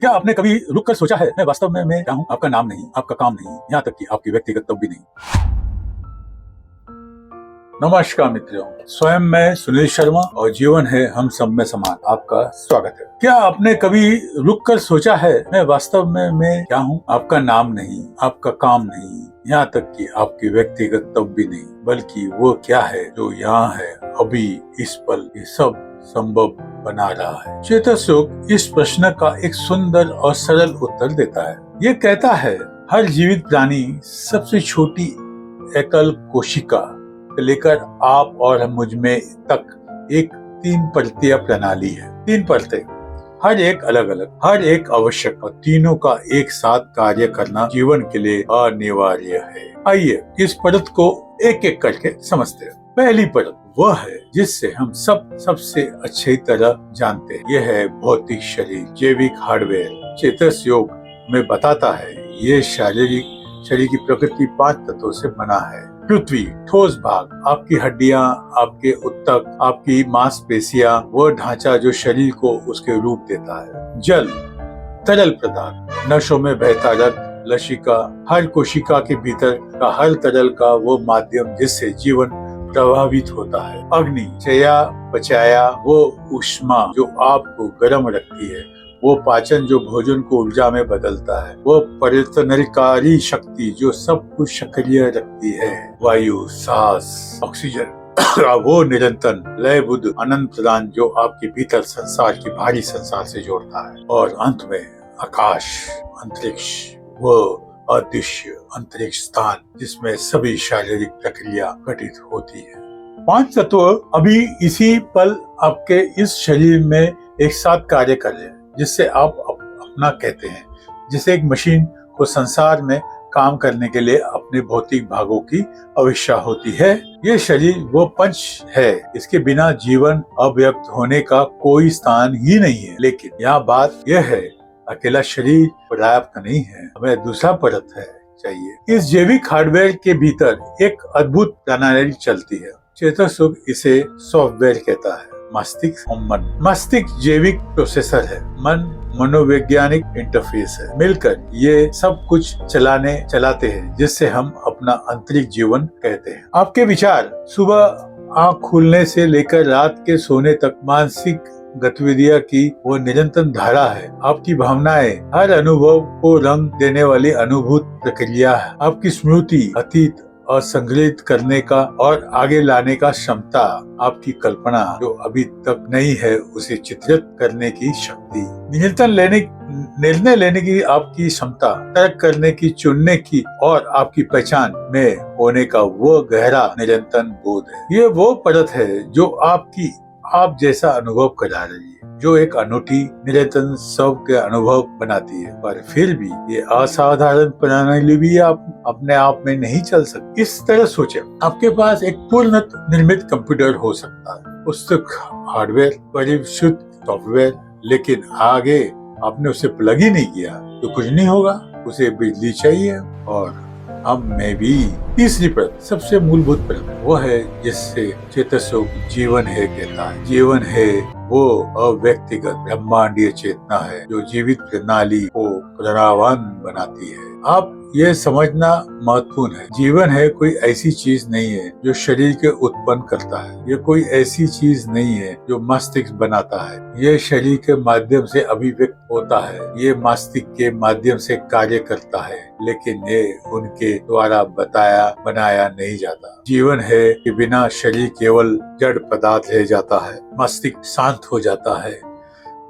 क्या आपने कभी रुक कर सोचा है मैं वास्तव में मैं क्या हूँ? आपका नाम नहीं, आपका काम नहीं, यहाँ तक कि आपकी व्यक्तिगत तब भी नहीं। नमस्कार मित्रों, स्वयं मैं सुनील शर्मा और जीवन है हम सब में समान। आपका स्वागत है। क्या आपने कभी रुक कर सोचा है मैं वास्तव में मैं क्या हूँ? आपका नाम नहीं, आपका काम नहीं, यहाँ तक कि आपकी व्यक्तिगत तब भी नहीं, बल्कि वो क्या है जो यहाँ है अभी इस पल ये सब संभव बना रहा है। चेतसयोग इस प्रश्न का एक सुंदर और सरल उत्तर देता है। ये कहता है हर जीवित प्राणी सबसे छोटी एकल कोशिका लेकर आप और मुझ में तक एक 3 परतीय प्रणाली है। 3 परतें, हर एक अलग अलग, हर एक आवश्यक और तीनों का एक साथ कार्य करना जीवन के लिए अनिवार्य है। आइए इस परत को एक एक करके समझते हैं। पहली परत वह है जिससे हम सबसे अच्छी तरह जानते हैं। यह है भौतिक शरीर, जैविक हार्डवेयर। चेतस योग में बताता है ये शारीरिक शरीर की प्रकृति 5 तत्वों से बना है। पृथ्वी ठोस भाग, आपकी हड्डियां, आपके उत्तक, आपकी मांसपेशियां, वह ढांचा जो शरीर को उसके रूप देता है। जल तरल पदार्थ, नसों में बहता रक्त, लसिका, हर कोशिका के भीतर का हर तरल का वो माध्यम जिससे जीवन प्रभावित होता है। अग्नि चया पचाया, वो ऊष्मा जो आपको गर्म रखती है। वो पाचन जो भोजन को ऊर्जा में बदलता है। वो परिवर्तनकारी शक्ति जो सब कुछ सक्रिय रखती है। वायु, सांस, ऑक्सीजन वो निरंतर लय बुद्ध अनंत प्रदान जो आपके भीतर संसार की भारी संसार से जोड़ता है। और अंत में आकाश, अंतरिक्ष, वो अदृश्य अंतरिक्ष स्थान जिसमें सभी शारीरिक प्रक्रिया घटित होती है। 5 तत्व अभी इसी पल आपके इस शरीर में एक साथ कार्य कर रहे हैं, जिससे आप अपना कहते हैं। जिसे एक मशीन को संसार में काम करने के लिए अपने भौतिक भागों की आवश्यकता होती है। ये शरीर वो पंच है, इसके बिना जीवन अव्यक्त होने का कोई स्थान ही नहीं है। लेकिन यहाँ बात यह है अकेला शरीर पर्याप्त नहीं है, हमें दूसरा परत है चाहिए। इस जैविक हार्डवेयर के भीतर एक अद्भुत प्रणाली चलती है। चेतसयोग इसे सॉफ्टवेयर कहता है। मस्तिष्क और मन, मस्तिष्क जैविक प्रोसेसर है, मन मनोवैज्ञानिक इंटरफेस है। मिलकर ये सब कुछ चलाते हैं जिससे हम अपना आंतरिक जीवन कहते हैं। आपके विचार सुबह आँख खुलने से लेकर रात के सोने तक मानसिक गतिविधियां की वो निरंतर धारा है। आपकी भावनाएं हर अनुभव को रंग देने वाली अनुभूत प्रक्रिया है। आपकी स्मृति अतीत और संग्रहित करने का और आगे लाने का क्षमता, आपकी कल्पना जो अभी तक नहीं है उसे चित्रित करने की शक्ति, निर्णय लेने की आपकी क्षमता, तर्क करने की, चुनने की और आपकी पहचान में होने का वो गहरा निरंतर बोध है। ये वो परत है जो आप जैसा अनुभव करा रही है, जो एक अनूठी निरंतर सब के अनुभव बनाती है। पर फिर भी ये असाधारण प्रणाली भी आप अपने आप में नहीं चल सकती। इस तरह सोचे, आपके पास एक पूर्ण निर्मित कंप्यूटर हो सकता है, पुस्तक हार्डवेयर, परिष्कृत सॉफ्टवेयर, लेकिन आगे आपने उसे प्लग ही नहीं किया तो कुछ नहीं होगा। उसे बिजली चाहिए। और हम में भी तीसरी परत, सबसे मूलभूत परत, वो है जिससे चेतसयोग जीवन है कहता है। जीवन है वो अव्यक्तिगत ब्रह्मांडीय चेतना है जो जीवित प्रणाली को पुनरावान बनाती है। आप ये समझना महत्वपूर्ण है, जीवन है कोई ऐसी चीज नहीं है जो शरीर के उत्पन्न करता है। ये कोई ऐसी चीज नहीं है जो मस्तिष्क बनाता है। ये शरीर के माध्यम से अभिव्यक्त होता है, ये मस्तिष्क के माध्यम से कार्य करता है, लेकिन ये उनके द्वारा बनाया नहीं जाता। जीवन है कि बिना शरीर केवल जड़ पदार्थ रह जाता है, मस्तिष्क शांत हो जाता है,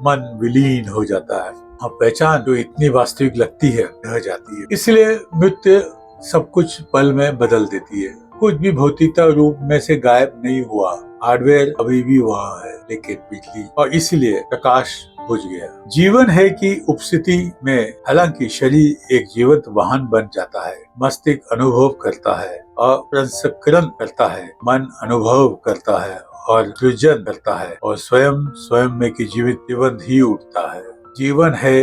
मन विलीन हो जाता है, पहचान जो इतनी वास्तविक लगती है रह जाती है। इसलिए मृत्यु सब कुछ पल में बदल देती है। कुछ भी भौतिकता रूप में से गायब नहीं हुआ, हार्डवेयर अभी भी वहाँ है, लेकिन बिजली और इसलिए प्रकाश बुझ गया। जीवन है कि उपस्थिति में हालांकि शरीर एक जीवंत वाहन बन जाता है, मस्तिष्क अनुभव करता है और प्रसंस्करण करता है, मन अनुभव करता है और सृजन करता है और स्वयं में की जीवन ही उठता है। जीवन है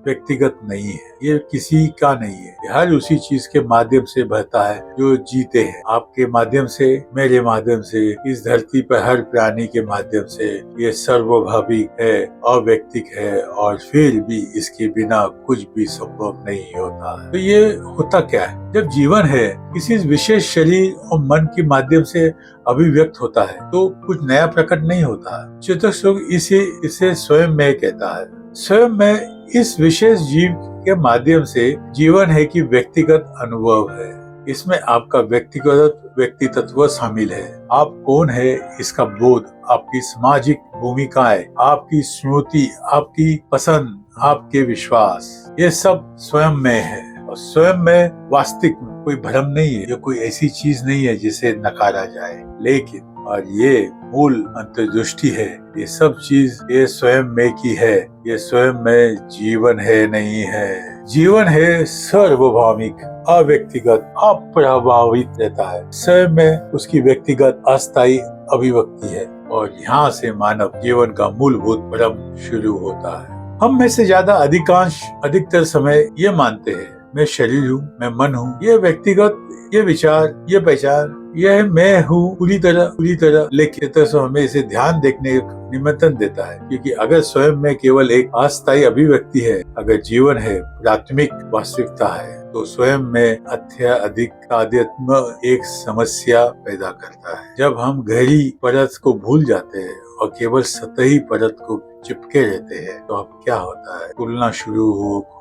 व्यक्तिगत नहीं है, ये किसी का नहीं है, ये हर उसी चीज के माध्यम से बहता है जो जीते हैं। आपके माध्यम से, मेरे माध्यम से, इस धरती पर हर प्राणी के माध्यम से ये सर्वभाविक है, अव्यक्तिक है और फिर भी इसके बिना कुछ भी संभव नहीं होता है। तो ये होता क्या है? जब जीवन है किसी विशेष शरीर और मन के माध्यम से अभिव्यक्त होता है तो कुछ नया प्रकट नहीं होता। चेतक सुख इसे स्वयं में कहता है। स्वयं में इस विशेष जीव के माध्यम से जीवन है कि व्यक्तिगत अनुभव है। इसमें आपका व्यक्तित्व शामिल है। आप कौन है इसका बोध, आपकी सामाजिक भूमिकाएं, आपकी स्मृति, आपकी पसंद, आपके विश्वास, ये सब स्वयं में है। और स्वयं में वास्तविक कोई भ्रम नहीं है, ये कोई ऐसी चीज नहीं है जिसे नकारा जाए, लेकिन और ये मूल अंतर्दृष्टि है। ये सब चीज ये स्वयं में की है, ये स्वयं में जीवन है नहीं है। जीवन है सर्वभौमिक, अव्यक्तिगत, अप्रभावित रहता है। स्वयं में उसकी व्यक्तिगत अस्थायी अभिव्यक्ति है और यहाँ से मानव जीवन का मूलभूत भ्रम शुरू होता है। हम में से अधिकतर समय ये मानते हैं मैं शरीर हूँ, मैं मन हूँ, ये व्यक्तिगत, ये विचार, ये पहचान, यह मैं हूँ पूरी तरह। लेकिन हमें इसे ध्यान देखने का निमंत्रण देता है, क्योंकि अगर स्वयं में केवल एक अस्थायी अभिव्यक्ति है, अगर जीवन है प्राथमिक वास्तविकता है, तो स्वयं में अधिक आध्यात्म एक समस्या पैदा करता है। जब हम गहरी परत को भूल जाते हैं और केवल सतही परत को चिपके रहते हैं तो अब क्या होता है? तुलना शुरू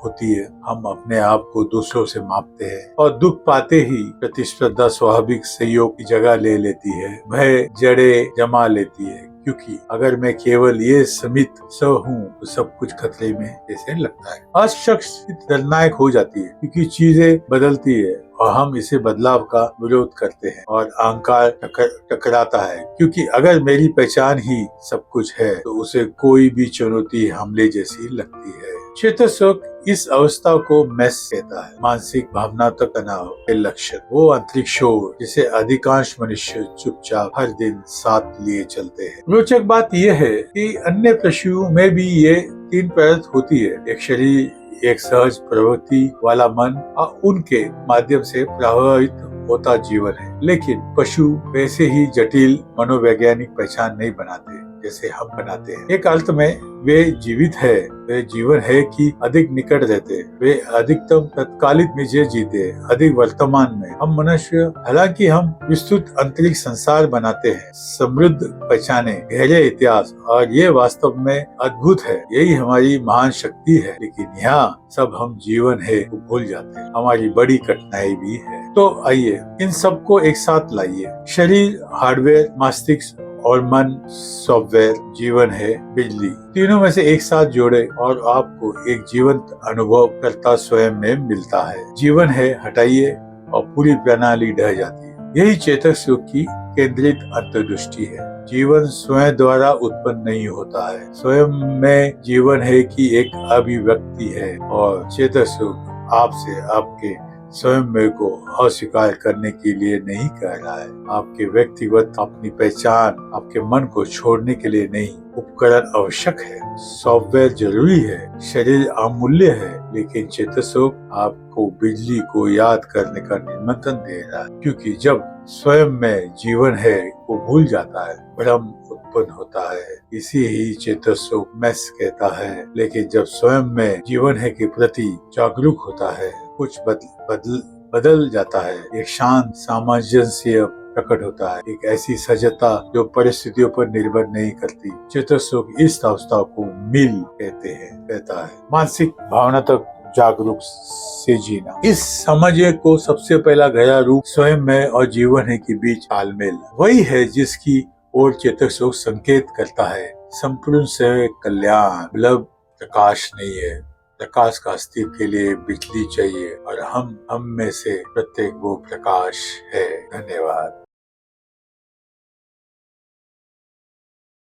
होती है। हम अपने आप को दूसरों से मापते हैं और दुख पाते ही प्रतिस्पर्धा स्वाभाविक सहयोग की जगह ले लेती है, भय जड़े जमा लेती है, क्योंकि अगर मैं केवल ये समित हूँ तो सब कुछ खतरे में जैसे लगता है। आज शख्स निर्णायक हो जाती है क्योंकि चीजें बदलती है और हम इसे बदलाव का विरोध करते हैं और अहंकार टकराता है, क्योंकि अगर मेरी पहचान ही सब कुछ है तो उसे कोई भी चुनौती हमले जैसी लगती है। चेतक सुख इस अवस्था को मैस कहता है, मानसिक भावनात्मक तनाव के लक्षण, वो आंतरिक शोर जिसे अधिकांश मनुष्य चुपचाप हर दिन साथ लिए चलते हैं। रोचक बात यह है कि अन्य पशुओं में भी ये तीन परत होती है, एक शरीर, एक सहज प्रवृत्ति वाला मन और उनके माध्यम से प्रभावित होता जीवन है। लेकिन पशु वैसे ही जटिल मनोवैज्ञानिक पहचान नहीं बनाते जैसे हम बनाते हैं। एक अर्थ में वे जीवित है, वे जीवन है कि अधिक निकट रहते, वे अधिकतम तत्कालिक में जीते, अधिक वर्तमान में। हम मनुष्य हालांकि हम विस्तृत अंतरिक्ष संसार बनाते हैं, समृद्ध पहचाने, गहरे इतिहास, और ये वास्तव में अद्भुत है, यही हमारी महान शक्ति है। लेकिन यहाँ सब हम जीवन है वो भूल जाते हैं, हमारी बड़ी कठिनाई भी है। तो आइए इन सबको एक साथ लाइए। शरीर हार्डवेयर, मस्तिष्क और मन सॉफ्टवेयर, जीवन है बिजली, तीनों में से एक साथ जोड़े और आपको एक जीवंत अनुभव करता स्वयं में मिलता है। जीवन है हटाइए और पूरी प्रणाली ढह जाती है। यही चेतक सुख की केंद्रित अंतर्दृष्टि है। जीवन स्वयं द्वारा उत्पन्न नहीं होता है, स्वयं में जीवन है कि एक अभिव्यक्ति है। और चेतक सुख आपसे आपके स्वयं में को अस्वीकार करने के लिए नहीं कह रहा है, आपके व्यक्तिगत अपनी पहचान, आपके मन को छोड़ने के लिए नहीं। उपकरण आवश्यक है, सॉफ्टवेयर जरूरी है, शरीर अमूल्य है, लेकिन चेतक सुख आपको बिजली को याद करने का निमंत्रण दे रहा है, क्योंकि जब स्वयं में जीवन है वो भूल जाता है, भ्रम उत्पन्न होता है। इसी ही चेतक सुख मैस कहता है। लेकिन जब स्वयं में जीवन है के प्रति जागरूक होता है, कुछ बदल जाता है, एक शांत सामंजस्य प्रकट होता है, एक ऐसी सजगता जो परिस्थितियों पर निर्भर नहीं करती। चेतक सुख इस अवस्था को मिल कहता है, मानसिक भावनात्मक जागरूक से जीना। इस समझ को सबसे पहला गहरा रूप स्वयं में और जीवन है के बीच तालमेल वही है जिसकी ओर चेतक सुख संकेत करता है। संपूर्ण से कल्याण बल्ब प्रकाश नहीं है, प्रकाश का अस्तित्व के लिए बिजली चाहिए और हम में से प्रत्येक वो प्रकाश है। धन्यवाद।